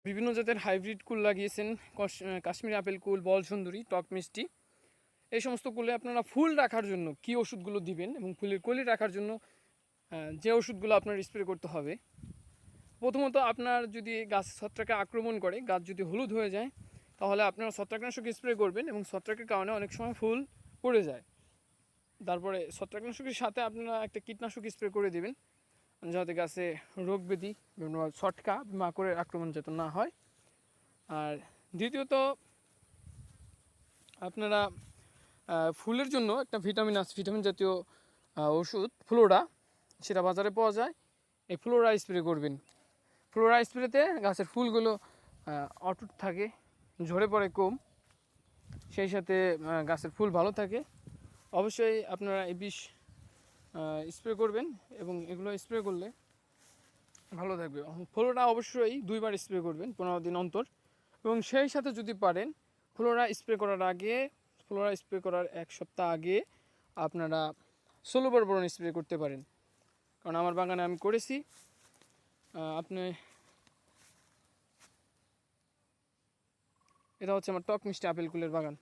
বিভিন্ন জাতের হাইব্রিড কুল লাগিয়েছেন, কাশ্মীরি আপেল কুল, বল সুন্দরী, টক মিষ্টি। এই সমস্ত কুলে আপনারা ফুল রাখার জন্য কী ওষুধগুলো দিবেন এবং ফুলের কলি রাখার জন্য যে ওষুধগুলো আপনার স্প্রে করতে হবে। প্রথমত আপনার যদি গাছ ছত্রাকে আক্রমণ করে, গাছ যদি হলুদ হয়ে যায়, তাহলে আপনারা ছত্রাকনাশক স্প্রে করবেন এবং ছত্রাকের কারণে অনেক সময় ফুল পড়ে যায়। তারপরে ছত্রাকনাশকের সাথে আপনারা একটা কীটনাশক স্প্রে করে দেবেন, যাতে গাছে রোগ ব্যাধি ছটকা মাকড়ের আক্রমণ যাতে না হয়। আর দ্বিতীয়ত আপনারা ফুলের জন্য একটা ভিটামিন জাতীয় ওষুধ ফ্লোরা, সেটা বাজারে পাওয়া যায়। এই ফ্লোরা স্প্রে করবেন। ফ্লোরা স্প্রেতে গাছের ফুলগুলো অটুট থাকে, ঝরে পড়ে কম, সেই সাথে গাছের ফুল ভালো থাকে। অবশ্যই আপনারা এই বিষ স্প্রে করবেন এবং এগুলো স্প্রে করলে ভালো থাকবে। ফ্লোরা অবশ্যই 2বার স্প্রে করবেন 15 দিন অন্তর, এবং সেই সাথে যদি পারেন ফ্লোরা স্প্রে করার আগে, ফ্লোরা স্প্রে করার 1 সপ্তাহ আগে আপনারা 16 বার বোরন স্প্রে করতে পারেন। কারণ আমার বাগানে আমি করেছি। আপনি এটা হচ্ছে আমার টক মিষ্টি আপেল কুলের বাগান।